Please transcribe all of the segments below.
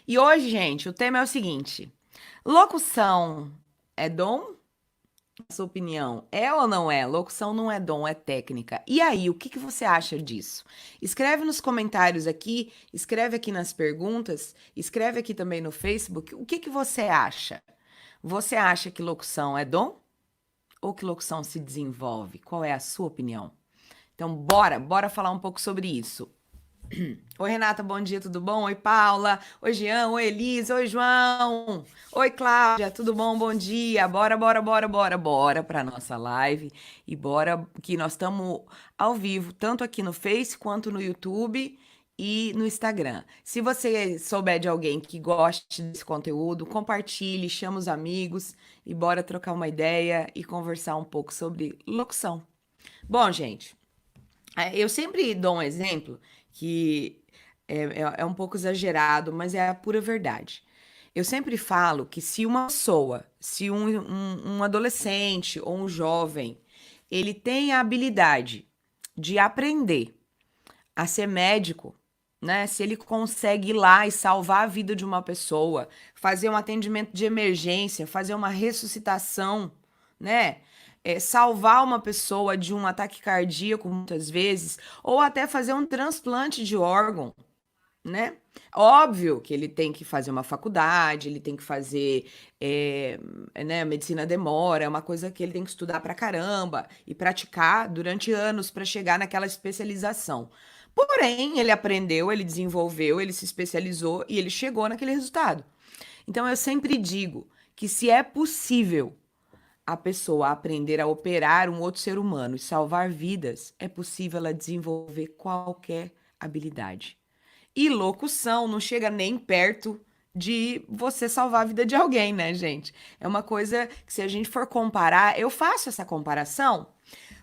E hoje, gente, o tema é o seguinte: locução é dom? Na sua opinião, é ou não é? Locução não é dom, é técnica. E aí, o que que você acha disso? Escreve nos comentários aqui, escreve aqui nas perguntas, escreve aqui também no Facebook. O que que você acha? Você acha que locução é dom ou que locução se desenvolve? Qual é a sua opinião? Então, bora falar um pouco sobre isso. Oi, Renata, bom dia, tudo bom? Oi, Paula. Oi, Jean. Oi, Elisa. Oi, João. Oi, Cláudia, tudo bom? Bom dia. Bora para nossa live e bora que nós estamos ao vivo, tanto aqui no Face quanto no YouTube e no Instagram. Se você souber de alguém que goste desse conteúdo, compartilhe, chama os amigos e bora trocar uma ideia e conversar um pouco sobre locução. Bom, gente, eu sempre dou um exemplo que é um pouco exagerado, mas é a pura verdade. Eu sempre falo que se uma pessoa, se um adolescente ou um jovem, ele tem a habilidade de aprender a ser médico, né? Se ele consegue ir lá e salvar a vida de uma pessoa, fazer um atendimento de emergência, fazer uma ressuscitação, né? Salvar uma pessoa de um ataque cardíaco muitas vezes, ou até fazer um transplante de órgão, né? Óbvio que ele tem que fazer uma faculdade, ele tem que fazer, né, medicina demora, é uma coisa que ele tem que estudar pra caramba e praticar durante anos para chegar naquela especialização. Porém, ele aprendeu, ele desenvolveu, ele se especializou e ele chegou naquele resultado. Então, eu sempre digo que se é possível a pessoa aprender a operar um outro ser humano e salvar vidas, é possível ela desenvolver qualquer habilidade. E locução não chega nem perto de você salvar a vida de alguém, né, gente? É uma coisa que, se a gente for comparar, eu faço essa comparação,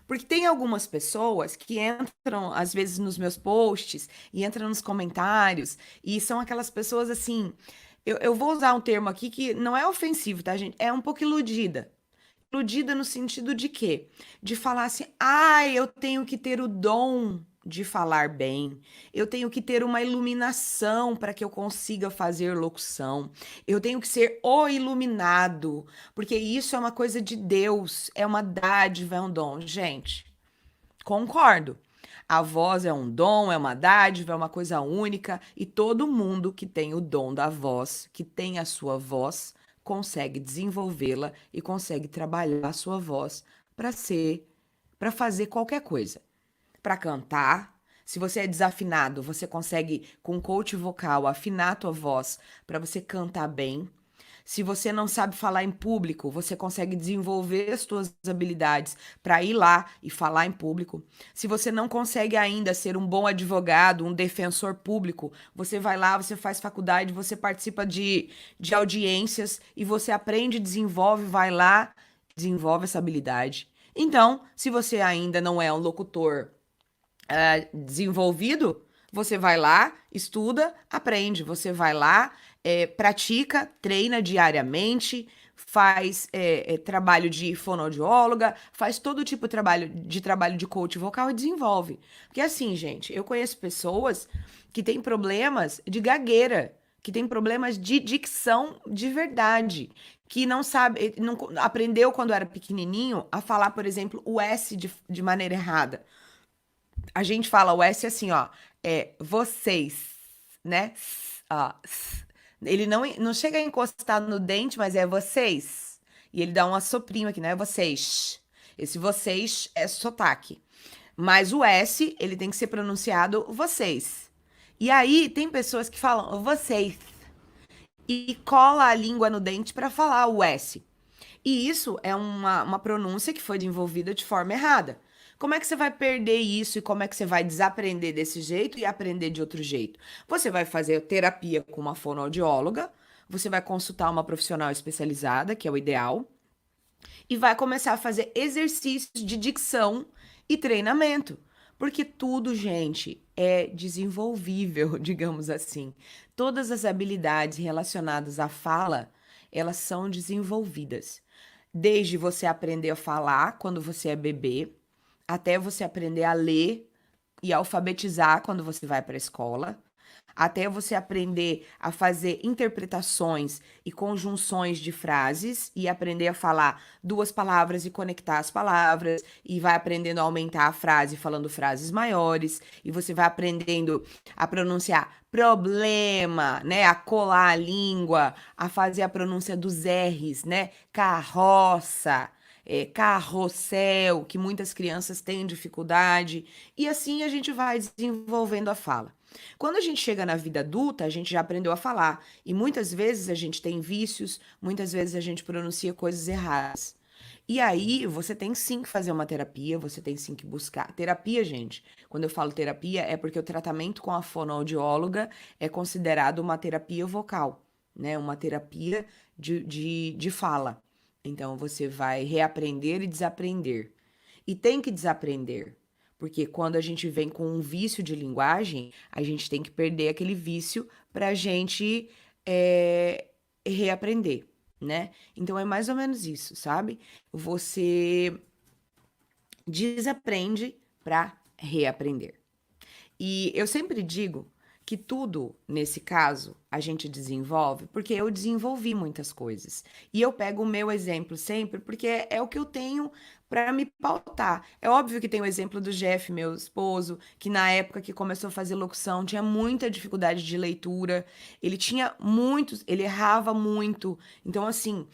porque tem algumas pessoas que entram, às vezes, nos meus posts e entram nos comentários, e são aquelas pessoas assim. Eu vou usar um termo aqui que não é ofensivo, tá, gente? É um pouco iludida. Iludida no sentido de quê? De falar assim, eu tenho que ter o dom de falar bem, eu tenho que ter uma iluminação para que eu consiga fazer locução, eu tenho que ser o iluminado, porque isso é uma coisa de Deus, é uma dádiva, é um dom. Gente, concordo. A voz é um dom, é uma dádiva, é uma coisa única, e todo mundo que tem o dom da voz, que tem a sua voz, consegue desenvolvê-la e consegue trabalhar a sua voz para ser, para fazer qualquer coisa. Para cantar, se você é desafinado, você consegue com coach vocal afinar a tua voz para você cantar bem. Se você não sabe falar em público, você consegue desenvolver as suas habilidades para ir lá e falar em público. Se você não consegue ainda ser um bom advogado, um defensor público, você vai lá, você faz faculdade, você participa de audiências e você aprende, desenvolve, vai lá, desenvolve essa habilidade. Então, se você ainda não é um locutor desenvolvido, você vai lá, estuda, aprende. Você vai lá, pratica, treina diariamente, faz trabalho de fonoaudióloga, faz todo tipo de trabalho de coach vocal e desenvolve. Porque assim, gente, eu conheço pessoas que têm problemas de gagueira, que têm problemas de dicção de verdade, que não sabe, não aprendeu quando era pequenininho a falar, por exemplo, o S de maneira errada. A gente fala o S assim, ó, vocês, né? Ó, ele não chega a encostar no dente, mas é vocês. E ele dá um assoprinho aqui, não é vocês. Esse vocês é sotaque. Mas o S, ele tem que ser pronunciado vocês. E aí tem pessoas que falam vocês e cola a língua no dente para falar o S. E isso é uma pronúncia que foi desenvolvida de forma errada. Como é que você vai perder isso e como é que você vai desaprender desse jeito e aprender de outro jeito? Você vai fazer terapia com uma fonoaudióloga, você vai consultar uma profissional especializada, que é o ideal, e vai começar a fazer exercícios de dicção e treinamento. Porque tudo, gente, é desenvolvível, digamos assim. Todas as habilidades relacionadas à fala, elas são desenvolvidas. Desde você aprender a falar quando você é bebê, até você aprender a ler e alfabetizar quando você vai para a escola. até você aprender a fazer interpretações e conjunções de frases e aprender a falar duas palavras e conectar as palavras, e vai aprendendo a aumentar a frase falando frases maiores, e você vai aprendendo a pronunciar problema, né? A colar a língua, a fazer a pronúncia dos R's, né? Carroça, carrossel, que muitas crianças têm dificuldade, e assim a gente vai desenvolvendo a fala. Quando a gente chega na vida adulta, a gente já aprendeu a falar, e muitas vezes a gente tem vícios, muitas vezes a gente pronuncia coisas erradas. E aí, você tem sim que fazer uma terapia, você tem sim que buscar. Terapia, gente, quando eu falo terapia, é porque o tratamento com a fonoaudióloga é considerado uma terapia vocal, né? Uma terapia de fala. Então, você vai reaprender e desaprender. E tem que desaprender, porque quando a gente vem com um vício de linguagem, a gente tem que perder aquele vício para a gente reaprender, né? Então, é mais ou menos isso, sabe? Você desaprende para reaprender. E eu sempre digo que tudo, nesse caso, a gente desenvolve porque eu desenvolvi muitas coisas. E eu pego o meu exemplo sempre porque é o que eu tenho para me pautar. É óbvio que tem o exemplo do Jeff, meu esposo, que na época que começou a fazer locução tinha muita dificuldade de leitura. Ele tinha muitos, ele errava muito. Então, assim,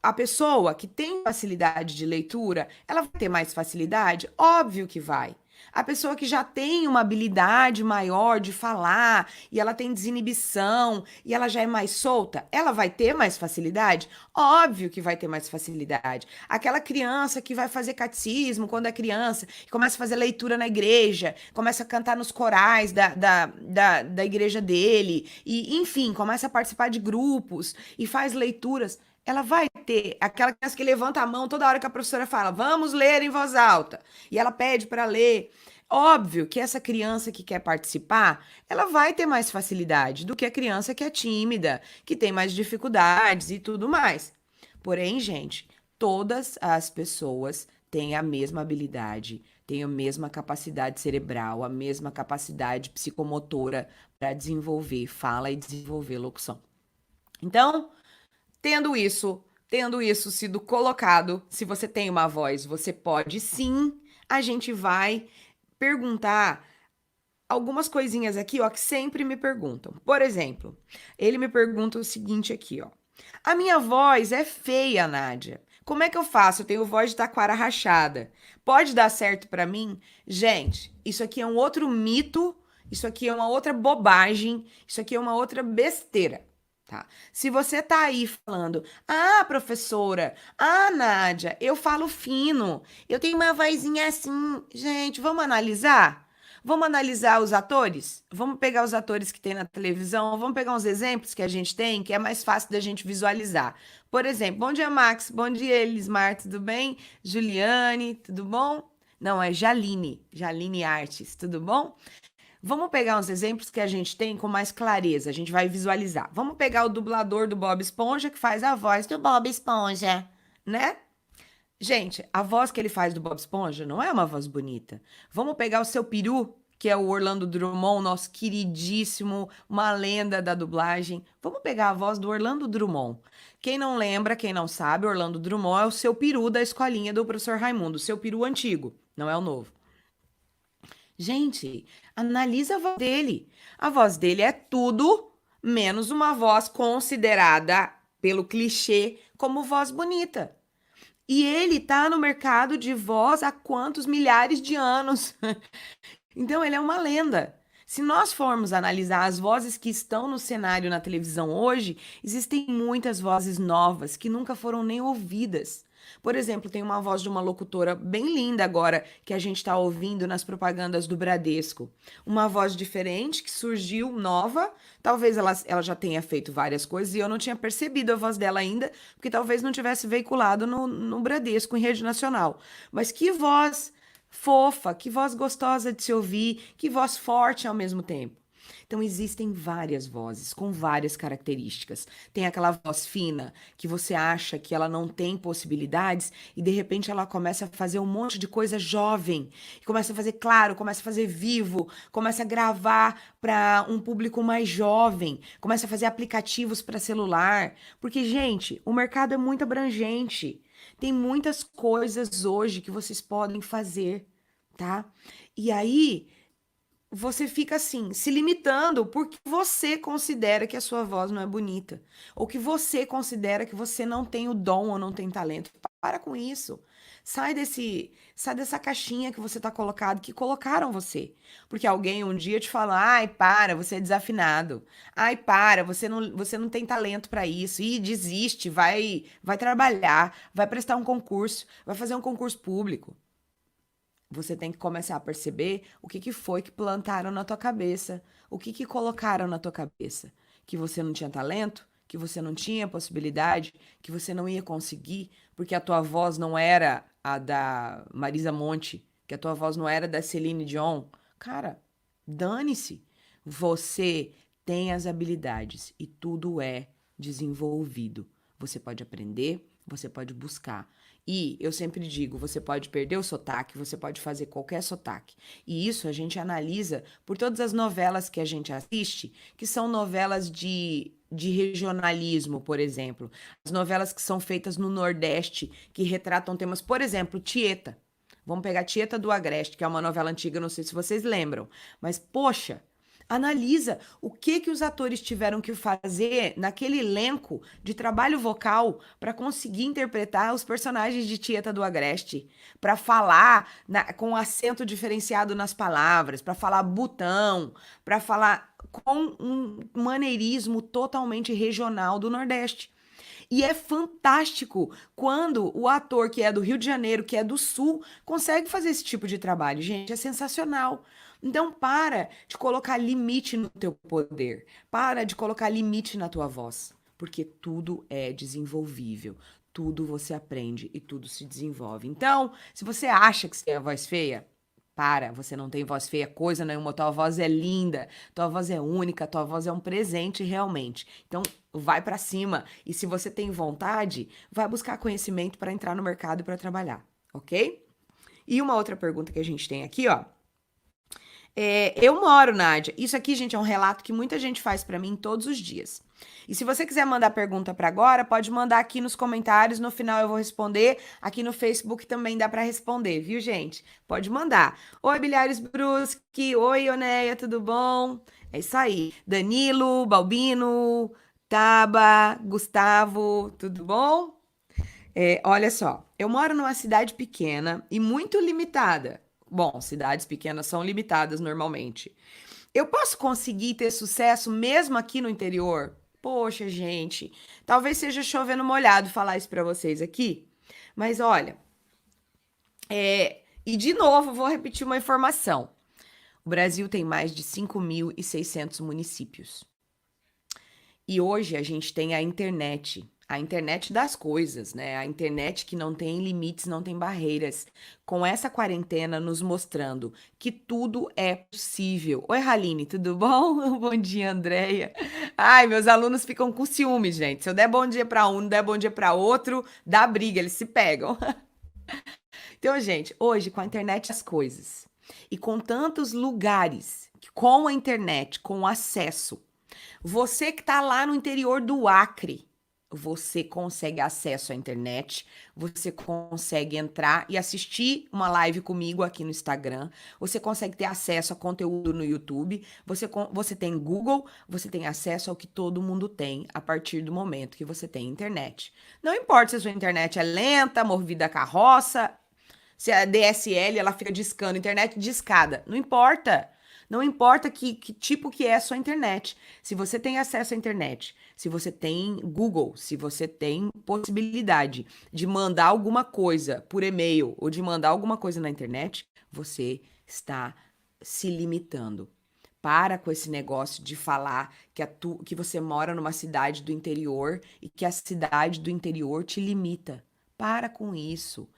a pessoa que tem facilidade de leitura, ela vai ter mais facilidade? Óbvio que vai. A pessoa que já tem uma habilidade maior de falar e ela tem desinibição e ela já é mais solta, ela vai ter mais facilidade? Óbvio que vai ter mais facilidade. Aquela criança que vai fazer catecismo quando é criança, começa a fazer leitura na igreja, começa a cantar nos corais da igreja dele, e enfim, começa a participar de grupos e faz leituras. Ela vai ter aquela criança que levanta a mão toda hora que a professora fala, vamos ler em voz alta, e ela pede para ler. Óbvio que essa criança que quer participar, ela vai ter mais facilidade do que a criança que é tímida, que tem mais dificuldades e tudo mais. Porém, gente, todas as pessoas têm a mesma habilidade, têm a mesma capacidade cerebral, a mesma capacidade psicomotora para desenvolver fala e desenvolver locução. Então, tendo isso sido colocado, se você tem uma voz, você pode sim. A gente vai perguntar algumas coisinhas aqui, ó, que sempre me perguntam. Por exemplo, ele me pergunta o seguinte aqui, ó. A minha voz é feia, Nádia. Como é que eu faço? Eu tenho voz de taquara rachada. Pode dar certo pra mim? Gente, isso aqui é um outro mito, isso aqui é uma outra bobagem, isso aqui é uma outra besteira. Tá? Se você tá aí falando, professora, Nádia, eu falo fino, eu tenho uma vozinha assim. Gente, vamos analisar? Vamos analisar os atores? Vamos pegar os atores que tem na televisão, vamos pegar uns exemplos que a gente tem, que é mais fácil da gente visualizar. Por exemplo, bom dia, Max, bom dia, Elismar, tudo bem? Juliane, tudo bom? Não, é Jaline Artes, tudo bom? Vamos pegar uns exemplos que a gente tem com mais clareza, a gente vai visualizar. Vamos pegar o dublador do Bob Esponja, que faz a voz do Bob Esponja, né? Gente, a voz que ele faz do Bob Esponja não é uma voz bonita. Vamos pegar o seu peru, que é o Orlando Drummond, nosso queridíssimo, uma lenda da dublagem. Vamos pegar a voz do Orlando Drummond. Quem não lembra, quem não sabe, Orlando Drummond é o seu peru da escolinha do professor Raimundo, o seu peru antigo, não é o novo. Gente, analisa a voz dele. A voz dele é tudo menos uma voz considerada pelo clichê como voz bonita. E ele tá no mercado de voz há quantos milhares de anos? Então ele é uma lenda. Se nós formos analisar as vozes que estão no cenário na televisão hoje, existem muitas vozes novas que nunca foram nem ouvidas. Por exemplo, tem uma voz de uma locutora bem linda agora que a gente está ouvindo nas propagandas do Bradesco. Uma voz diferente que surgiu nova. Talvez ela já tenha feito várias coisas e eu não tinha percebido a voz dela ainda, porque talvez não tivesse veiculado no Bradesco, em rede nacional. Mas que voz fofa, que voz gostosa de se ouvir, que voz forte ao mesmo tempo. Então existem várias vozes com várias características. Tem aquela voz fina que você acha que ela não tem possibilidades e de repente ela começa a fazer um monte de coisa jovem, começa a fazer claro, começa a fazer vivo, começa a gravar para um público mais jovem, começa a fazer aplicativos para celular, porque gente, o mercado é muito abrangente. Tem muitas coisas hoje que vocês podem fazer, tá? E aí você fica assim, se limitando porque você considera que a sua voz não é bonita, ou que você considera que você não tem o dom ou não tem talento. Para com isso. Sai dessa caixinha que você tá colocado, que colocaram você. Porque alguém um dia te fala: "Ai, para, você é desafinado. Ai, para, você não tem talento para isso". E desiste, vai trabalhar, vai prestar um concurso, vai fazer um concurso público. Você tem que começar a perceber o que que foi que plantaram na tua cabeça, o que que colocaram na tua cabeça, que você não tinha talento, que você não tinha possibilidade, que você não ia conseguir, porque a tua voz não era a da Marisa Monte, que a tua voz não era da Celine Dion. Cara, dane-se. Você tem as habilidades e tudo é desenvolvido. Você pode aprender, você pode buscar. E eu sempre digo, você pode perder o sotaque, você pode fazer qualquer sotaque. E isso a gente analisa por todas as novelas que a gente assiste, que são novelas de regionalismo, por exemplo. As novelas que são feitas no Nordeste, que retratam temas, por exemplo, Tieta. Vamos pegar Tieta do Agreste, que é uma novela antiga, não sei se vocês lembram. Mas, poxa, analisa o que que os atores tiveram que fazer naquele elenco de trabalho vocal para conseguir interpretar os personagens de Tieta do Agreste, para falar com acento diferenciado nas palavras, para falar botão, para falar com um maneirismo totalmente regional do Nordeste. E é fantástico quando o ator que é do Rio de Janeiro, que é do Sul, consegue fazer esse tipo de trabalho. Gente, é sensacional. Então, para de colocar limite no teu poder. Para de colocar limite na tua voz. Porque tudo é desenvolvível. Tudo você aprende e tudo se desenvolve. Então, se você acha que você tem a voz feia, para, você não tem voz feia, coisa nenhuma, tua voz é linda, tua voz é única, tua voz é um presente realmente. Então, vai pra cima e se você tem vontade, vai buscar conhecimento para entrar no mercado e para trabalhar, ok? E uma outra pergunta que a gente tem aqui, ó. Eu moro, Nádia. Isso aqui, gente, é um relato que muita gente faz pra mim todos os dias. E se você quiser mandar pergunta pra agora, pode mandar aqui nos comentários. No final eu vou responder. Aqui no Facebook também dá pra responder, viu, gente? Pode mandar. Oi, Bilhares Bruschi. Oi, Oneia, tudo bom? É isso aí. Danilo, Balbino, Taba, Gustavo, tudo bom? Olha só, eu moro numa cidade pequena e muito limitada. Bom, cidades pequenas são limitadas normalmente. Eu posso conseguir ter sucesso mesmo aqui no interior? Poxa, gente, talvez seja chovendo molhado falar isso pra vocês aqui, mas olha, e de novo vou repetir uma informação. O Brasil tem mais de 5.600 municípios. E hoje a gente tem a internet das coisas, né? A internet que não tem limites, não tem barreiras. Com essa quarentena nos mostrando que tudo é possível. Oi, Haline, tudo bom? Bom dia, Andréia. Ai, meus alunos ficam com ciúmes, gente. Se eu der bom dia para um, não der bom dia para outro, dá briga, eles se pegam. Então, gente, hoje com a internet das coisas e com tantos lugares, com a internet, com acesso, você que está lá no interior do Acre, você consegue acesso à internet, você consegue entrar e assistir uma live comigo aqui no Instagram, você consegue ter acesso a conteúdo no YouTube, você tem Google, você tem acesso ao que todo mundo tem a partir do momento que você tem internet. Não importa se a sua internet é lenta, movida a carroça, se a DSL ela fica discando, internet discada, não importa. Não importa que tipo que é a sua internet. Se você tem acesso à internet, se você tem Google, se você tem possibilidade de mandar alguma coisa por e-mail ou de mandar alguma coisa na internet, você está se limitando. Para com esse negócio de falar que você mora numa cidade do interior e que a cidade do interior te limita. Para com isso.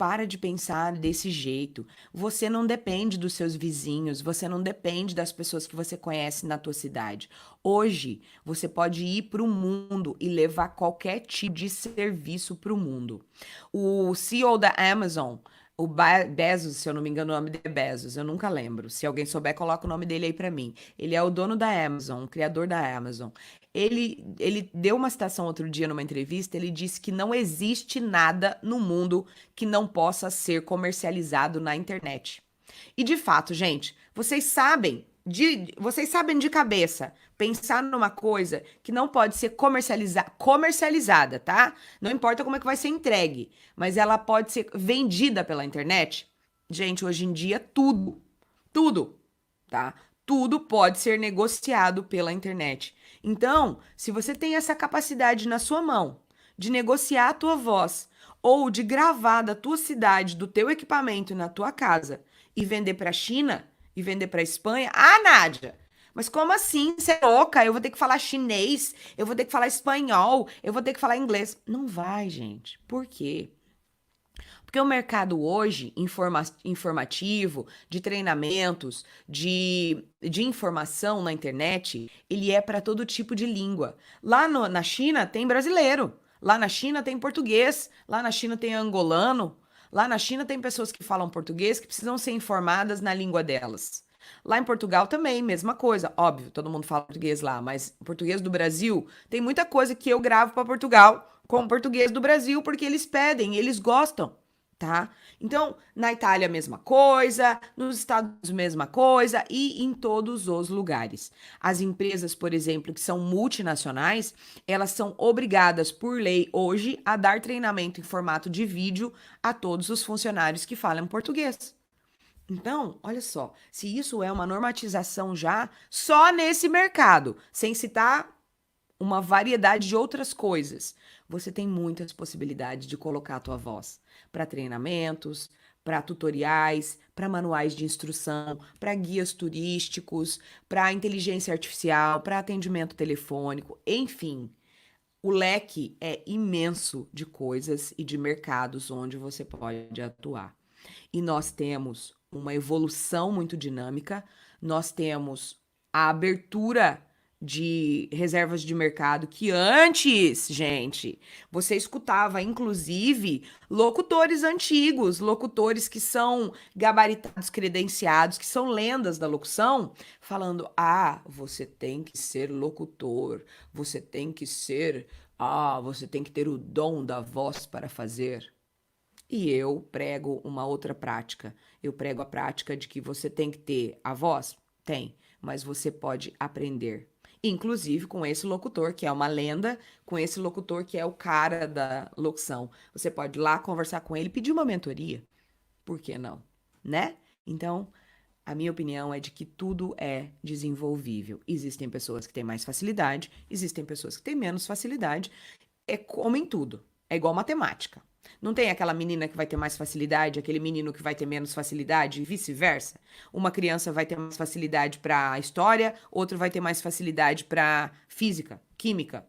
para de pensar desse jeito. Você não depende dos seus vizinhos, você não depende das pessoas que você conhece na tua cidade. Hoje, você pode ir para o mundo e levar qualquer tipo de serviço para o mundo. O CEO da Amazon, o Bezos, se eu não me engano, o nome dele é Bezos, eu nunca lembro. Se alguém souber, coloca o nome dele aí para mim. Ele é o dono da Amazon, o criador da Amazon. Ele deu uma citação outro dia numa entrevista, ele disse que não existe nada no mundo que não possa ser comercializado na internet. E de fato, gente, vocês sabem de cabeça pensar numa coisa que não pode ser comercializada, tá? Não importa como é que vai ser entregue, mas ela pode ser vendida pela internet. Gente, hoje em dia tudo, tá? Tudo pode ser negociado pela internet. Então, se você tem essa capacidade na sua mão de negociar a tua voz ou de gravar da tua cidade, do teu equipamento na tua casa e vender para a China e vender para a Espanha, Nádia, mas como assim? Você é louca? Eu vou ter que falar chinês, eu vou ter que falar espanhol, eu vou ter que falar inglês. Não vai, gente. Por quê? Porque o mercado hoje, informativo, de treinamentos, de informação na internet, ele é para todo tipo de língua. Na China tem brasileiro, lá na China tem português, lá na China tem angolano, lá na China tem pessoas que falam português que precisam ser informadas na língua delas. Lá em Portugal também, mesma coisa. Óbvio, todo mundo fala português lá, mas português do Brasil, tem muita coisa que eu gravo para Portugal com português do Brasil porque eles pedem, eles gostam, tá? Então, na Itália, mesma coisa, nos Estados Unidos, mesma coisa e em todos os lugares. As empresas, por exemplo, que são multinacionais, elas são obrigadas por lei hoje a dar treinamento em formato de vídeo a todos os funcionários que falam português. Então, olha só, se isso é uma normatização já, só nesse mercado, sem citar uma variedade de outras coisas, você tem muitas possibilidades de colocar a tua voz para treinamentos, para tutoriais, para manuais de instrução, para guias turísticos, para inteligência artificial, para atendimento telefônico, enfim. O leque é imenso de coisas e de mercados onde você pode atuar. E nós temos uma evolução muito dinâmica, nós temos a abertura de reservas de mercado que antes, gente, você escutava, inclusive, locutores antigos, locutores que são gabaritados, credenciados, que são lendas da locução, falando: você tem que ser locutor, você tem que ser, você tem que ter o dom da voz para fazer. E eu prego uma outra prática. Eu prego a prática de que você tem que ter a voz? Tem, mas você pode aprender. Inclusive com esse locutor, que é uma lenda, com esse locutor que é o cara da locução. Você pode ir lá conversar com ele, pedir uma mentoria. Por que não? Né? Então, a minha opinião é de que tudo é desenvolvível. Existem pessoas que têm mais facilidade, existem pessoas que têm menos facilidade. É como em tudo. É igual matemática. Não tem aquela menina que vai ter mais facilidade, aquele menino que vai ter menos facilidade e vice-versa? Uma criança vai ter mais facilidade para história, outro vai ter mais facilidade para física, química.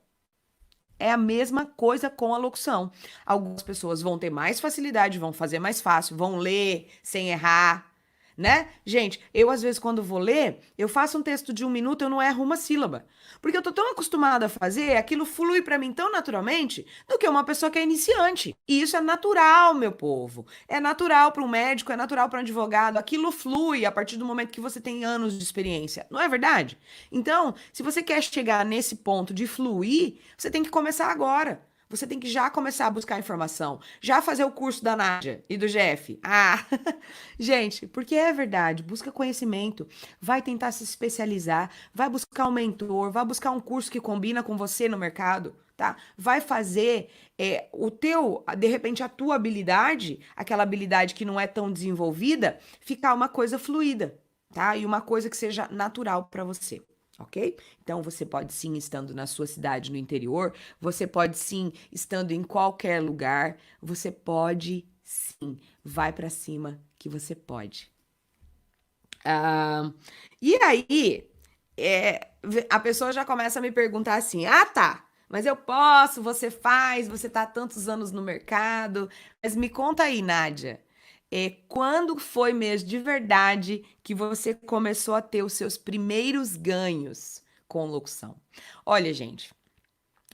É a mesma coisa com a locução. Algumas pessoas vão ter mais facilidade, vão fazer mais fácil, vão ler sem errar, né? Gente, eu às vezes quando vou ler, eu faço um texto de 1 minuto, eu não erro uma sílaba. Porque eu tô tão acostumada a fazer, aquilo flui pra mim tão naturalmente, do que uma pessoa que é iniciante. E isso é natural, meu povo. É natural para um médico, é natural para um advogado, aquilo flui a partir do momento que você tem anos de experiência. Não é verdade? Então, se você quer chegar nesse ponto de fluir, você tem que começar agora. Você tem que já começar a buscar informação, já fazer o curso da Nádia e do Jeff. Gente, porque é verdade, busca conhecimento, vai tentar se especializar, vai buscar um mentor, vai buscar um curso que combina com você no mercado, tá? Vai fazer de repente, a tua habilidade, aquela habilidade que não é tão desenvolvida, ficar uma coisa fluida, tá? E uma coisa que seja natural para você. Ok? Então você pode sim, estando na sua cidade no interior, você pode sim, estando em qualquer lugar, você pode sim, vai para cima que você pode. E aí, a pessoa já começa a me perguntar assim: tá, mas eu posso, você faz, você tá há tantos anos no mercado. Mas me conta aí, Nádia, quando foi mesmo de verdade que você começou a ter os seus primeiros ganhos com locução? Olha, gente,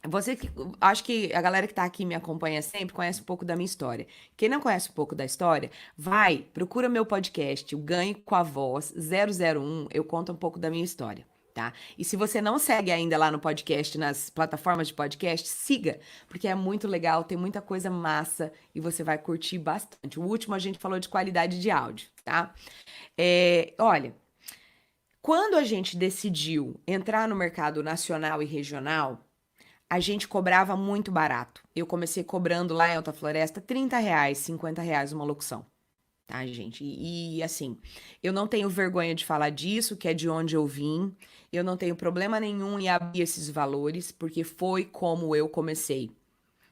você que acho que a galera que tá aqui me acompanha sempre conhece um pouco da minha história. Quem não conhece um pouco da história, vai, procura meu podcast, o Ganhe com a Voz 001, eu conto um pouco da minha história, tá? E se você não segue ainda lá no podcast, nas plataformas de podcast, siga, porque é muito legal, tem muita coisa massa e você vai curtir bastante. O último a gente falou de qualidade de áudio, tá? Olha, quando a gente decidiu entrar no mercado nacional e regional, a gente cobrava muito barato. Eu comecei cobrando lá em Alta Floresta R$ 30, R$ 50 uma locução, tá, gente? Assim, eu não tenho vergonha de falar disso, que é de onde eu vim. Eu não tenho problema nenhum em abrir esses valores, porque foi como eu comecei,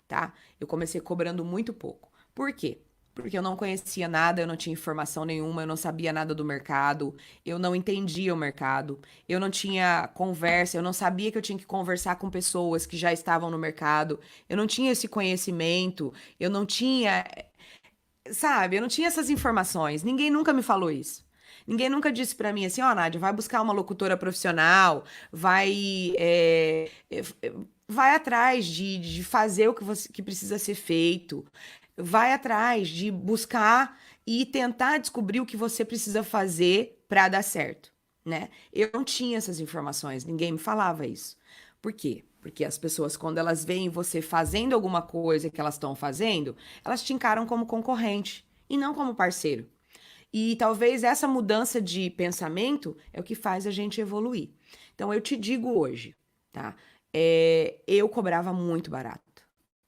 tá? Eu comecei cobrando muito pouco. Por quê? Porque eu não conhecia nada, eu não tinha informação nenhuma, eu não sabia nada do mercado, eu não entendia o mercado, eu não tinha conversa, eu não sabia que eu tinha que conversar com pessoas que já estavam no mercado, eu não tinha esse conhecimento, eu não tinha, sabe, eu não tinha essas informações, ninguém nunca me falou isso. Ninguém nunca disse pra mim assim, ó, Nádia, vai buscar uma locutora profissional, vai atrás de fazer o que você que precisa ser feito, vai atrás de buscar e tentar descobrir o que você precisa fazer para dar certo, né? Eu não tinha essas informações, ninguém me falava isso. Por quê? Porque as pessoas, quando elas veem você fazendo alguma coisa que elas estão fazendo, elas te encaram como concorrente e não como parceiro. E talvez essa mudança de pensamento é o que faz a gente evoluir. Então eu te digo hoje, tá? Eu cobrava muito barato.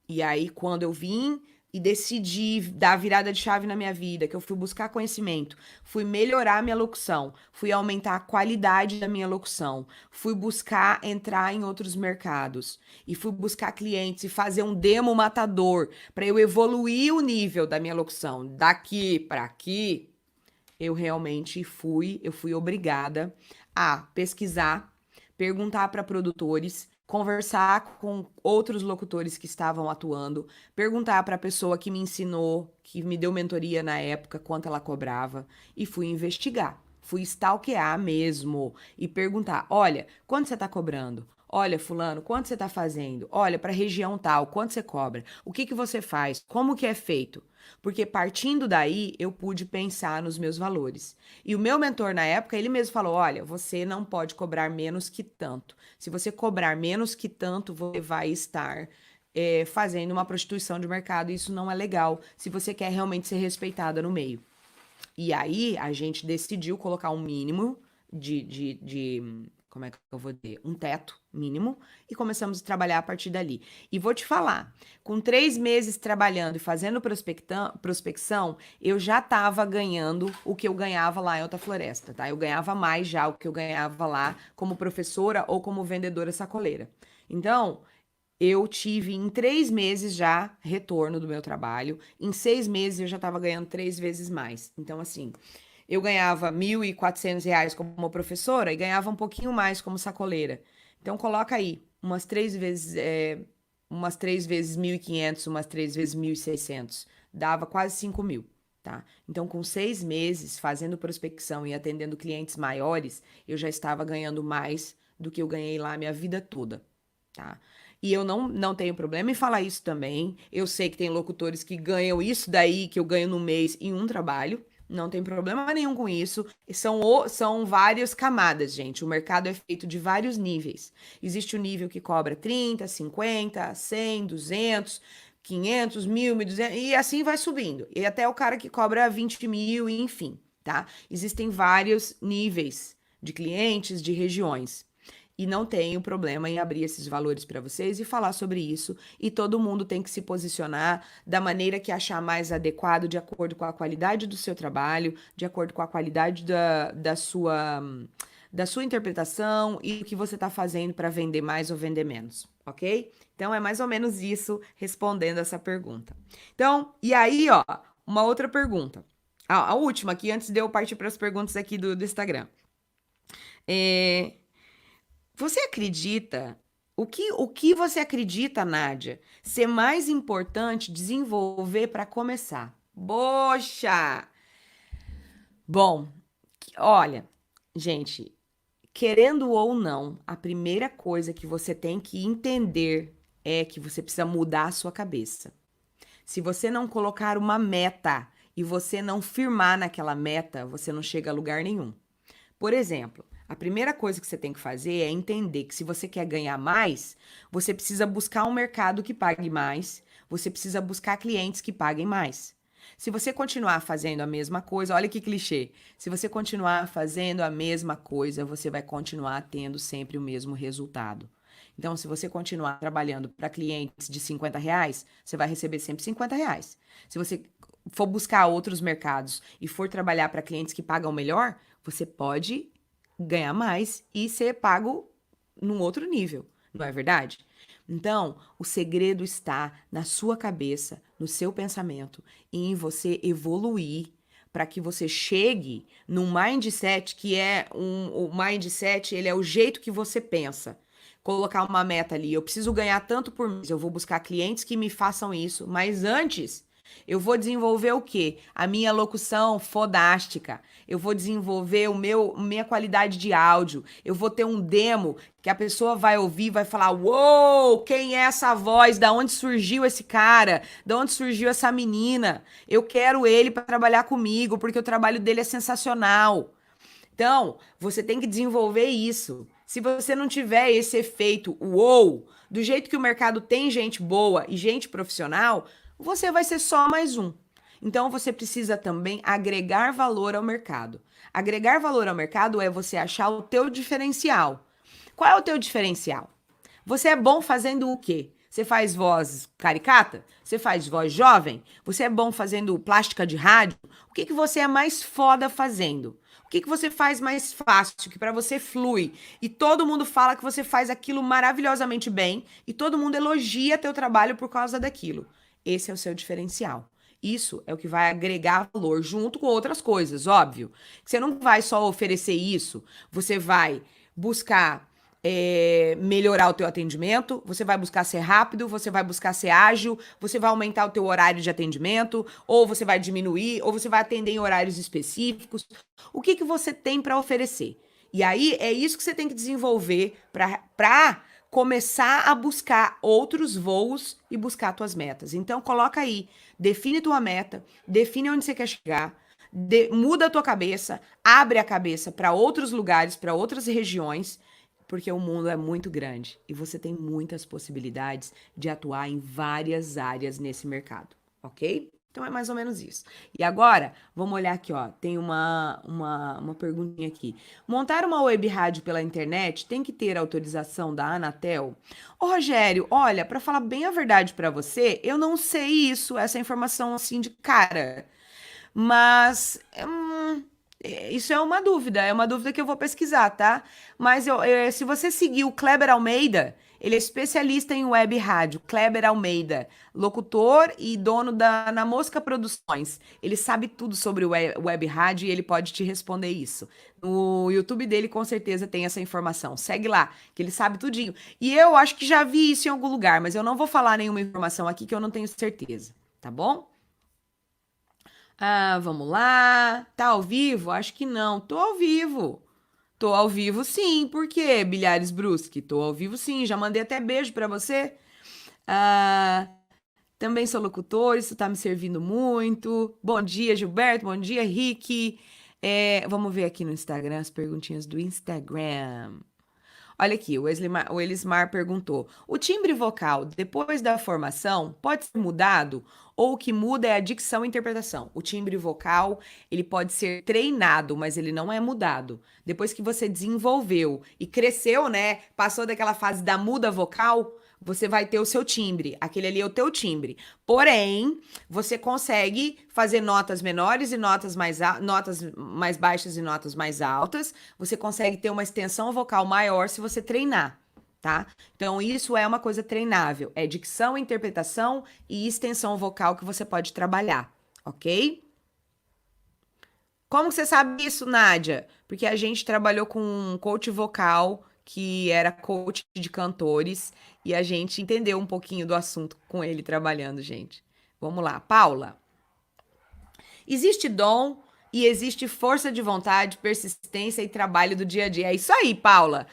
E aí, quando eu vim e decidi dar a virada de chave na minha vida, que eu fui buscar conhecimento, fui melhorar a minha locução, fui aumentar a qualidade da minha locução, fui buscar entrar em outros mercados e fui buscar clientes e fazer um demo matador para eu evoluir o nível da minha locução daqui para aqui, eu fui obrigada a pesquisar, perguntar para produtores, conversar com outros locutores que estavam atuando, perguntar para a pessoa que me ensinou, que me deu mentoria na época, quanto ela cobrava, e fui investigar. Fui stalkear mesmo e perguntar: olha, quanto você está cobrando? Olha, fulano, quanto você está fazendo? Olha, para região tal, quanto você cobra? O que que você faz? Como que é feito? Porque partindo daí, eu pude pensar nos meus valores. E o meu mentor na época, ele mesmo falou: olha, você não pode cobrar menos que tanto. Se você cobrar menos que tanto, você vai estar fazendo uma prostituição de mercado. E isso não é legal se você quer realmente ser respeitada no meio. E aí a gente decidiu colocar um mínimo como é que eu vou dizer? Um teto mínimo e começamos a trabalhar a partir dali. E vou te falar, com 3 meses trabalhando e fazendo prospecção, eu já estava ganhando o que eu ganhava lá em Alta Floresta, tá? Eu ganhava mais já o que eu ganhava lá como professora ou como vendedora sacoleira. Então, eu tive em 3 meses já retorno do meu trabalho. Em 6 meses eu já estava ganhando 3 vezes mais. Então, assim, eu ganhava R$ 1.400 como professora e ganhava um pouquinho mais como sacoleira. Então, coloca aí umas 3 vezes 1.500, umas 3 vezes 1.600. Dava quase 5.000, tá? Então, com 6 meses fazendo prospecção e atendendo clientes maiores, eu já estava ganhando mais do que eu ganhei lá a minha vida toda, tá? E eu não tenho problema em falar isso também. Eu sei que tem locutores que ganham isso daí que eu ganho no mês em um trabalho. Não tem problema nenhum com isso. São várias camadas, gente. O mercado é feito de vários níveis. Existe o nível que cobra 30, 50, 100, 200, 500, 1.000, 1.200 e assim vai subindo. E até o cara que cobra 20 mil, enfim, tá? Existem vários níveis de clientes, de regiões. E não tenho problema em abrir esses valores para vocês e falar sobre isso. E todo mundo tem que se posicionar da maneira que achar mais adequado, de acordo com a qualidade do seu trabalho, de acordo com a qualidade da sua interpretação e o que você está fazendo para vender mais ou vender menos, ok? Então é mais ou menos isso respondendo essa pergunta. Então, e aí, ó, uma outra pergunta. A última aqui, antes de eu partir para as perguntas aqui do Instagram. Você acredita O que você acredita, Nádia, ser mais importante desenvolver para começar? Poxa! Bom, olha, gente, querendo ou não, a primeira coisa que você tem que entender é que você precisa mudar a sua cabeça. Se você não colocar uma meta e você não firmar naquela meta, você não chega a lugar nenhum. Por exemplo, a primeira coisa que você tem que fazer é entender que se você quer ganhar mais, você precisa buscar um mercado que pague mais, você precisa buscar clientes que paguem mais. Se você continuar fazendo a mesma coisa, olha que clichê. Se você continuar fazendo a mesma coisa, você vai continuar tendo sempre o mesmo resultado. Então, se você continuar trabalhando para clientes de R$ 50, você vai receber sempre R$ 50. Se você for buscar outros mercados e for trabalhar para clientes que pagam melhor, você pode ganhar mais e ser pago num outro nível, não é verdade? Então, o segredo está na sua cabeça, no seu pensamento e em você evoluir para que você chegue num mindset que o mindset, ele é o jeito que você pensa. Colocar uma meta ali, eu preciso ganhar tanto por mês, eu vou buscar clientes que me façam isso, mas antes eu vou desenvolver o quê? A minha locução fodástica. Eu vou desenvolver minha qualidade de áudio. Eu vou ter um demo que a pessoa vai ouvir, vai falar: "Uou, quem é essa voz? Da onde surgiu esse cara? Da onde surgiu essa menina? Eu quero ele para trabalhar comigo, porque o trabalho dele é sensacional." Então, você tem que desenvolver isso. Se você não tiver esse efeito uou, do jeito que o mercado tem gente boa e gente profissional, você vai ser só mais um. Então, você precisa também agregar valor ao mercado. Agregar valor ao mercado é você achar o teu diferencial. Qual é o teu diferencial? Você é bom fazendo o quê? Você faz voz caricata? Você faz voz jovem? Você é bom fazendo plástica de rádio? O que você é mais foda fazendo? O que você faz mais fácil, que para você flui e todo mundo fala que você faz aquilo maravilhosamente bem e todo mundo elogia teu trabalho por causa daquilo? Esse é o seu diferencial. Isso é o que vai agregar valor junto com outras coisas, óbvio. Você não vai só oferecer isso, você vai buscar melhorar o teu atendimento, você vai buscar ser rápido, você vai buscar ser ágil, você vai aumentar o teu horário de atendimento, ou você vai diminuir, ou você vai atender em horários específicos. O que você tem para oferecer? E aí é isso que você tem que desenvolver para começar a buscar outros voos e buscar tuas metas. Então coloca aí, define tua meta, define onde você quer chegar, muda a tua cabeça, abre a cabeça para outros lugares, para outras regiões, porque o mundo é muito grande e você tem muitas possibilidades de atuar em várias áreas nesse mercado, ok? Então é mais ou menos isso. E agora, vamos olhar aqui, ó. Tem uma perguntinha aqui. Montar uma web rádio pela internet tem que ter autorização da Anatel? Ô, Rogério, olha, para falar bem a verdade para você, eu não sei isso, essa informação assim de cara. Mas isso é uma dúvida que eu vou pesquisar, tá? Mas se você seguir o Kleber Almeida, ele é especialista em web rádio. Kleber Almeida, locutor e dono da Na Mosca Produções. Ele sabe tudo sobre web rádio e ele pode te responder isso. No YouTube dele, com certeza, tem essa informação. Segue lá, que ele sabe tudinho. E eu acho que já vi isso em algum lugar, mas eu não vou falar nenhuma informação aqui que eu não tenho certeza, tá bom? Ah, vamos lá. Tá ao vivo? Acho que não. Tô ao vivo. Tô ao vivo sim. Por quê, Bilhares Brusque? Tô ao vivo sim. Já mandei até beijo pra você. Ah, também sou locutor, isso tá me servindo muito. Bom dia, Gilberto. Bom dia, Rick. Vamos ver aqui no Instagram as perguntinhas do Instagram. Olha aqui, o Elismar perguntou: o timbre vocal, depois da formação, pode ser mudado? Ou o que muda é a dicção e interpretação? O timbre vocal, ele pode ser treinado, mas ele não é mudado. Depois que você desenvolveu e cresceu, né? Passou daquela fase da muda vocal, você vai ter o seu timbre. Aquele ali é o teu timbre. Porém, você consegue fazer notas menores e notas mais baixas e notas mais altas. Você consegue ter uma extensão vocal maior se você treinar, tá? Então, isso é uma coisa treinável. É dicção, interpretação e extensão vocal que você pode trabalhar, ok? Como você sabe isso, Nádia? Porque a gente trabalhou com um coach vocal que era coach de cantores, e a gente entendeu um pouquinho do assunto com ele trabalhando, gente. Vamos lá, Paula. Existe dom e existe força de vontade, persistência e trabalho do dia a dia. É isso aí, Paula.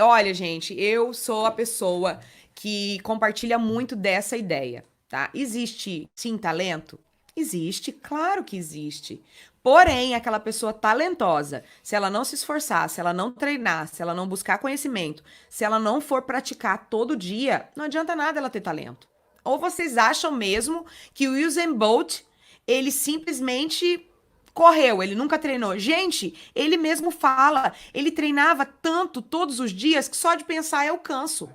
Olha, gente, eu sou a pessoa que compartilha muito dessa ideia, tá? Existe, sim, talento? Existe, claro que existe. Porém, aquela pessoa talentosa, se ela não se esforçar, se ela não treinar, se ela não buscar conhecimento, se ela não for praticar todo dia, não adianta nada ela ter talento. Ou vocês acham mesmo que o Usain Bolt, ele simplesmente correu, ele nunca treinou? Gente, ele mesmo fala, ele treinava tanto todos os dias que só de pensar eu canso,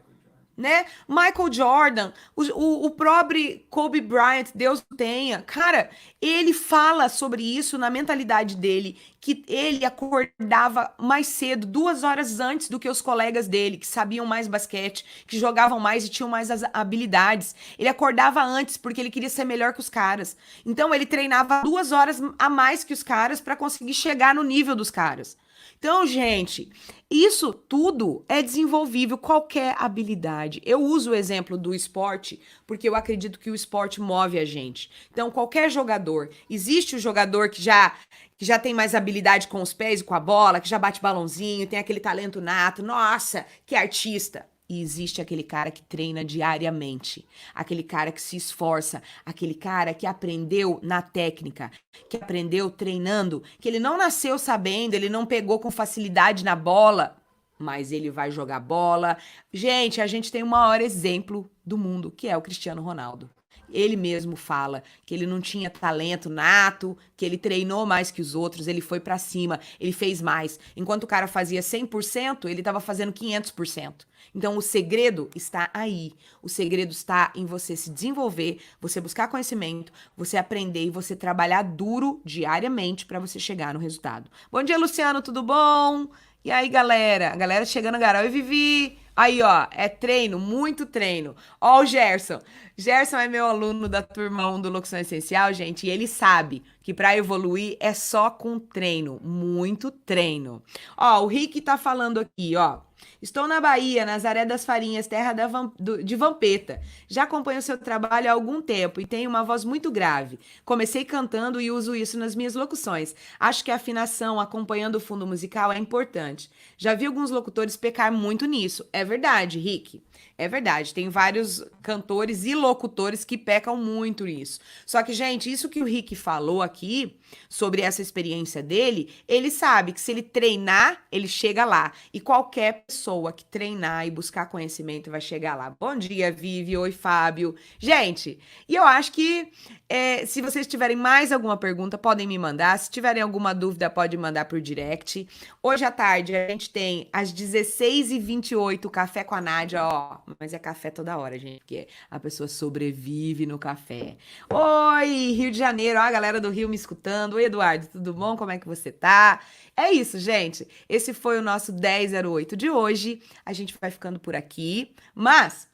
né? Michael Jordan, o próprio Kobe Bryant, Deus o tenha. Cara, ele fala sobre isso na mentalidade dele, que ele acordava mais cedo, 2 horas antes do que os colegas dele, que sabiam mais basquete, que jogavam mais e tinham mais as habilidades. Ele acordava antes porque ele queria ser melhor que os caras. Então ele treinava 2 horas a mais que os caras para conseguir chegar no nível dos caras. Então, gente, isso tudo é desenvolvível, qualquer habilidade. Eu uso o exemplo do esporte porque eu acredito que o esporte move a gente. Então, qualquer jogador, existe o jogador que já tem mais habilidade com os pés e com a bola, que já bate balãozinho, tem aquele talento nato, nossa, que artista. E existe aquele cara que treina diariamente, aquele cara que se esforça, aquele cara que aprendeu na técnica, que aprendeu treinando, que ele não nasceu sabendo, ele não pegou com facilidade na bola, mas ele vai jogar bola. Gente, a gente tem o maior exemplo do mundo, que é o Cristiano Ronaldo. Ele mesmo fala que ele não tinha talento nato, que ele treinou mais que os outros, ele foi pra cima, ele fez mais. Enquanto o cara fazia 100%, ele tava fazendo 500%. Então o segredo está aí. O segredo está em você se desenvolver, você buscar conhecimento, você aprender e você trabalhar duro diariamente para você chegar no resultado. Bom dia, Luciano, tudo bom? E aí, galera? A galera chegando, Garol e Vivi. Aí, ó, é treino, muito treino. Ó, o Gerson. Gerson é meu aluno da turma 1 do Locução Essencial, gente, e ele sabe que para evoluir é só com treino, muito treino. Ó, o Rick tá falando aqui, ó. Estou na Bahia, Nazaré das Farinhas, terra de Vampeta. Já acompanho seu trabalho há algum tempo e tenho uma voz muito grave. Comecei cantando e uso isso nas minhas locuções. Acho que a afinação, acompanhando o fundo musical, é importante. Já vi alguns locutores pecar muito nisso. É verdade, Rick. É verdade, tem vários cantores e locutores que pecam muito nisso. Só que, gente, isso que o Rick falou aqui, sobre essa experiência dele, ele sabe que se ele treinar, ele chega lá. E qualquer pessoa que treinar e buscar conhecimento vai chegar lá. Bom dia, Vivi. Oi, Fábio. Gente, e eu acho que se vocês tiverem mais alguma pergunta, podem me mandar. Se tiverem alguma dúvida, pode mandar por direct. Hoje à tarde a gente tem às 16h28 Café com a Nádia, ó. Mas é café toda hora, gente, porque a pessoa sobrevive no café. Oi, Rio de Janeiro, ó, a galera do Rio me escutando. Oi, Eduardo, tudo bom? Como é que você tá? É isso, gente. Esse foi o nosso 1008 de hoje. A gente vai ficando por aqui, mas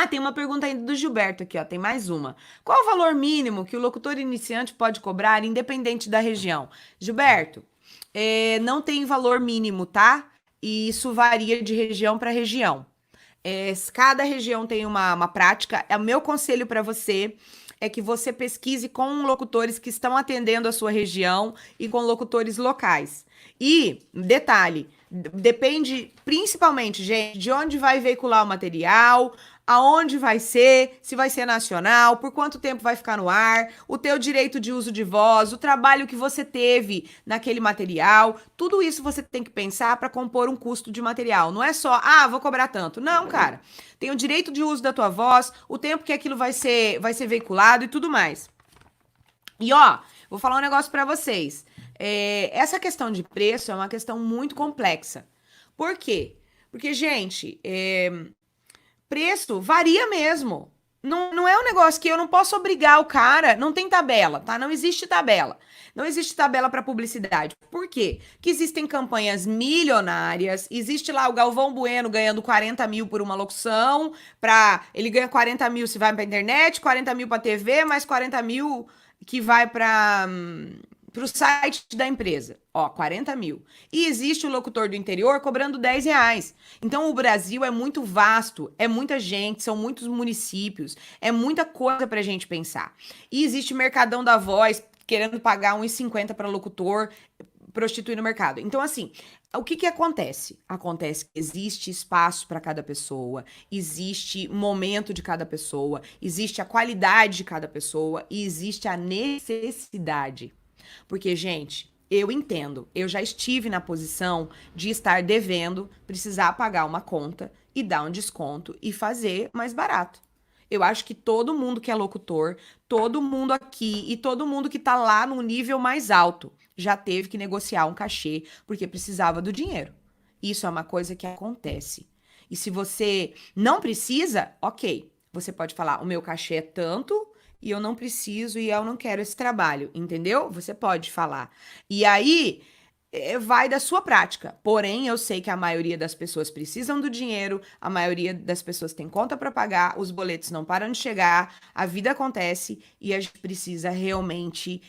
tem uma pergunta ainda do Gilberto aqui, ó. Tem mais uma. Qual o valor mínimo que o locutor iniciante pode cobrar, independente da região? Gilberto, não tem valor mínimo, tá? E isso varia de região para região. Cada região tem uma prática. O meu conselho para você é que você pesquise com locutores que estão atendendo a sua região e com locutores locais. E, detalhe, depende principalmente, gente, de onde vai veicular o material, aonde vai ser, se vai ser nacional, por quanto tempo vai ficar no ar, o teu direito de uso de voz, o trabalho que você teve naquele material, tudo isso você tem que pensar para compor um custo de material. Não é só, vou cobrar tanto. Não, cara. Tem o direito de uso da tua voz, o tempo que aquilo vai ser veiculado e tudo mais. E ó, vou falar um negócio para vocês. Essa questão de preço é uma questão muito complexa. Por quê? Porque, gente, preço varia mesmo. Não é um negócio que eu não posso obrigar o cara. Não tem tabela, tá? Não existe tabela. Não existe tabela para publicidade. Por quê? Porque existem campanhas milionárias. Existe lá o Galvão Bueno ganhando 40 mil por uma locução. Ele ganha 40 mil se vai pra internet, 40 mil pra TV, mais 40 mil que vai para o site da empresa, ó, 40 mil. E existe o locutor do interior cobrando R$ 10. Então, o Brasil é muito vasto, é muita gente, são muitos municípios, é muita coisa pra gente pensar. E existe Mercadão da Voz querendo pagar R$ 1,50 para locutor, prostituir no mercado. Então, assim, o que que acontece? Acontece que existe espaço para cada pessoa, existe momento de cada pessoa, existe a qualidade de cada pessoa e existe a necessidade. Porque, gente, eu entendo, eu já estive na posição de estar devendo, precisar pagar uma conta e dar um desconto e fazer mais barato. Eu acho que todo mundo que é locutor, todo mundo aqui e todo mundo que tá lá no nível mais alto já teve que negociar um cachê porque precisava do dinheiro. Isso é uma coisa que acontece. E se você não precisa, ok. Você pode falar: o meu cachê é tanto e eu não preciso e eu não quero esse trabalho, entendeu? Você pode falar. E aí vai da sua prática. Porém, eu sei que a maioria das pessoas precisam do dinheiro, a maioria das pessoas tem conta para pagar, os boletos não param de chegar, a vida acontece e a gente precisa realmente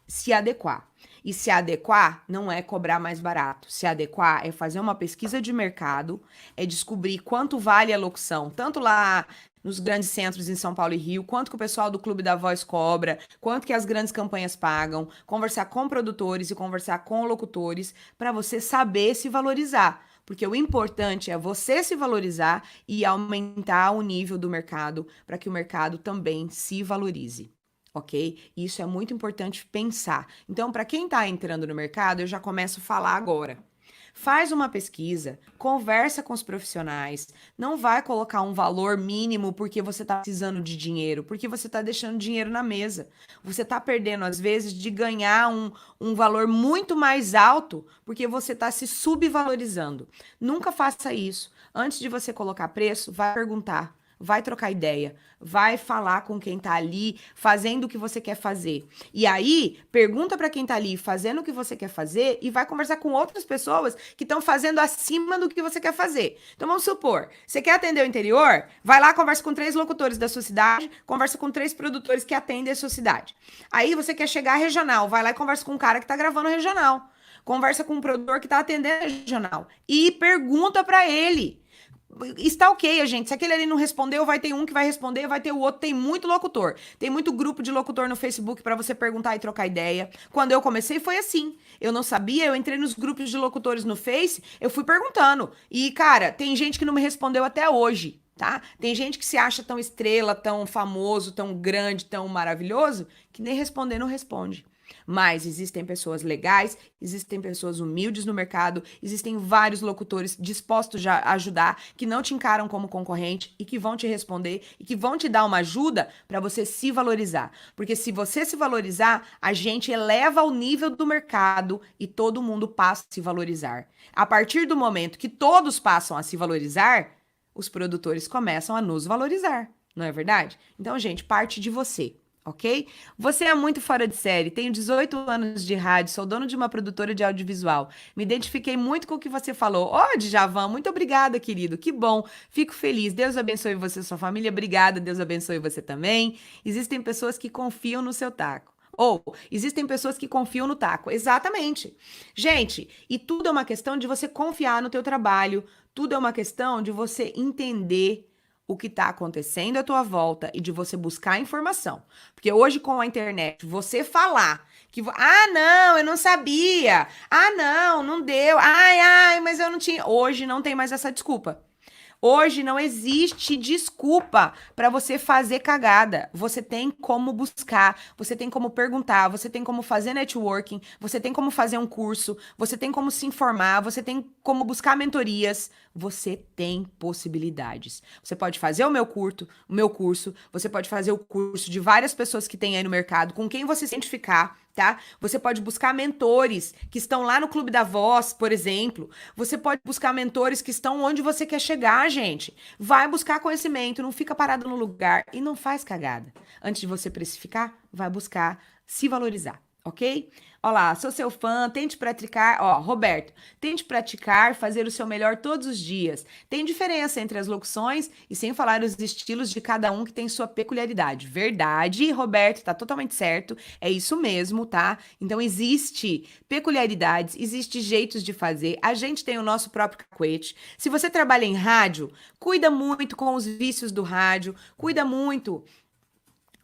se adequar. E se adequar não é cobrar mais barato. Se adequar é fazer uma pesquisa de mercado, é descobrir quanto vale a locução, tanto lá nos grandes centros em São Paulo e Rio, quanto que o pessoal do Clube da Voz cobra, quanto que as grandes campanhas pagam, conversar com produtores e conversar com locutores para você saber se valorizar. Porque o importante é você se valorizar e aumentar o nível do mercado para que o mercado também se valorize. Ok? Isso é muito importante pensar. Então, para quem está entrando no mercado, eu já começo a falar agora. Faz uma pesquisa, conversa com os profissionais, não vai colocar um valor mínimo porque você está precisando de dinheiro, porque você está deixando dinheiro na mesa. Você está perdendo, às vezes, de ganhar um valor muito mais alto porque você está se subvalorizando. Nunca faça isso. Antes de você colocar preço, vai perguntar. Vai trocar ideia, vai falar com quem tá ali fazendo o que você quer fazer. E aí, pergunta para quem tá ali fazendo o que você quer fazer e vai conversar com outras pessoas que estão fazendo acima do que você quer fazer. Então vamos supor, você quer atender o interior? Vai lá, conversa com 3 locutores da sua cidade, conversa com 3 produtores que atendem a sua cidade. Aí você quer chegar regional, vai lá e conversa com um cara que tá gravando regional. Conversa com um produtor que tá atendendo a regional e pergunta para ele. Stalkeia, gente. Se aquele ali não respondeu, vai ter um que vai responder, vai ter o outro. Tem muito locutor. Tem muito grupo de locutor no Facebook para você perguntar e trocar ideia. Quando eu comecei, foi assim. Eu não sabia, eu entrei nos grupos de locutores no Face, eu fui perguntando. E, cara, tem gente que não me respondeu até hoje, tá? Tem gente que se acha tão estrela, tão famoso, tão grande, tão maravilhoso, que nem responder não responde. Mas existem pessoas legais, existem pessoas humildes no mercado, existem vários locutores dispostos a ajudar, que não te encaram como concorrente e que vão te responder e que vão te dar uma ajuda para você se valorizar. Porque se você se valorizar, a gente eleva o nível do mercado e todo mundo passa a se valorizar. A partir do momento que todos passam a se valorizar, os produtores começam a nos valorizar, não é verdade? Então, gente, parte de você. Ok? Você é muito fora de série. Tenho 18 anos de rádio, sou dono de uma produtora de audiovisual. Me identifiquei muito com o que você falou. Ó, Djavan, muito obrigada, querido. Que bom. Fico feliz. Deus abençoe você e sua família. Obrigada. Deus abençoe você também. Existem pessoas que confiam no seu taco. Ou existem pessoas que confiam no taco. Exatamente. Gente, e tudo é uma questão de você confiar no teu trabalho. Tudo é uma questão de você entender o que está acontecendo à tua volta e de você buscar informação. Porque hoje com a internet, você falar que, não, eu não sabia. Ah, não, não deu. Ai, mas eu não tinha. Hoje não tem mais essa desculpa. Hoje não existe desculpa para você fazer cagada. Você tem como buscar, você tem como perguntar, você tem como fazer networking, você tem como fazer um curso, você tem como se informar, você tem como buscar mentorias. Você tem possibilidades. Você pode fazer o meu curso, você pode fazer o curso de várias pessoas que tem aí no mercado, com quem você se identificar, tá? Você pode buscar mentores que estão lá no Clube da Voz, por exemplo. Você pode buscar mentores que estão onde você quer chegar, gente. Vai buscar conhecimento, não fica parado no lugar e não faz cagada. Antes de você precificar, vai buscar se valorizar. ok? Ó lá, sou seu fã, tente praticar, ó, Roberto, tente praticar, fazer o seu melhor todos os dias. Tem diferença entre as locuções e sem falar os estilos de cada um que tem sua peculiaridade. Verdade, Roberto, tá totalmente certo, é isso mesmo, tá? Então existe peculiaridades, existe jeitos de fazer, a gente tem o nosso próprio cacuete. Se você trabalha em rádio, cuida muito com os vícios do rádio, cuida muito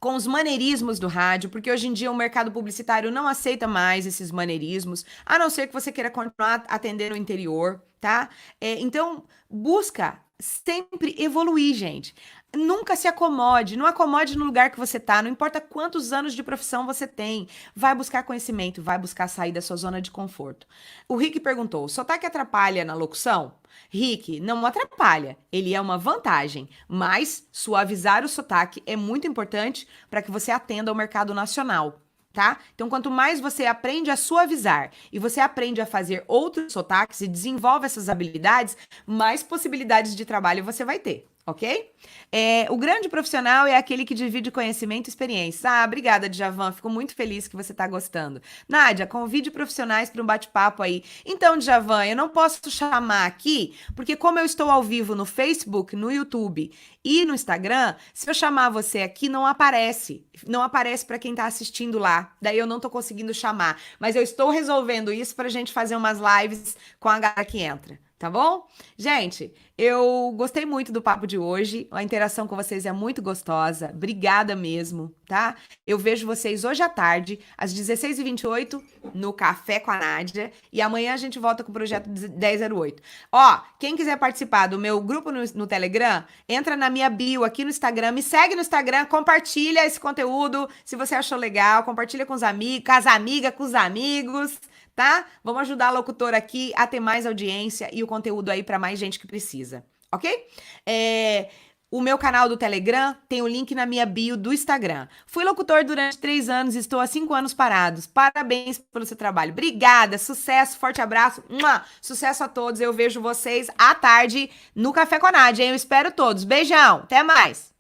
com os maneirismos do rádio, porque hoje em dia o mercado publicitário não aceita mais esses maneirismos, a não ser que você queira continuar atendendo o interior, tá? Então, busca sempre evoluir, gente. Nunca se acomode, não acomode no lugar que você tá, não importa quantos anos de profissão você tem. Vai buscar conhecimento, vai buscar sair da sua zona de conforto. O Rick perguntou: o sotaque atrapalha na locução? Rick, não atrapalha, ele é uma vantagem, mas suavizar o sotaque é muito importante para que você atenda ao mercado nacional, tá? Então, quanto mais você aprende a suavizar e você aprende a fazer outros sotaques e desenvolve essas habilidades, mais possibilidades de trabalho você vai ter. Ok? O grande profissional é aquele que divide conhecimento e experiência. Ah, obrigada, Djavan. Fico muito feliz que você está gostando. Nádia, convide profissionais para um bate-papo aí. Então, Djavan, eu não posso chamar aqui, porque como eu estou ao vivo no Facebook, no YouTube e no Instagram, se eu chamar você aqui, não aparece. Não aparece para quem está assistindo lá. Daí eu não estou conseguindo chamar. Mas eu estou resolvendo isso para a gente fazer umas lives com a galera que entra. Tá bom? Gente, eu gostei muito do papo de hoje. A interação com vocês é muito gostosa. Obrigada mesmo, tá? Eu vejo vocês hoje à tarde, às 16h28, no Café com a Nádia. E amanhã a gente volta com o projeto 1008. Ó, quem quiser participar do meu grupo no Telegram, entra na minha bio aqui no Instagram, me segue no Instagram, compartilha esse conteúdo. Se você achou legal, compartilha com os amigos, com as amigas, com os amigos. Tá? Vamos ajudar a locutora aqui a ter mais audiência e o conteúdo aí para mais gente que precisa, ok? O meu canal do Telegram tem o link na minha bio do Instagram. Fui locutor durante 3 anos e estou há 5 anos parados. Parabéns pelo seu trabalho. Obrigada, sucesso, forte abraço. Sucesso a todos. Eu vejo vocês à tarde no Café com a Nádia, hein? Eu espero todos. Beijão, até mais.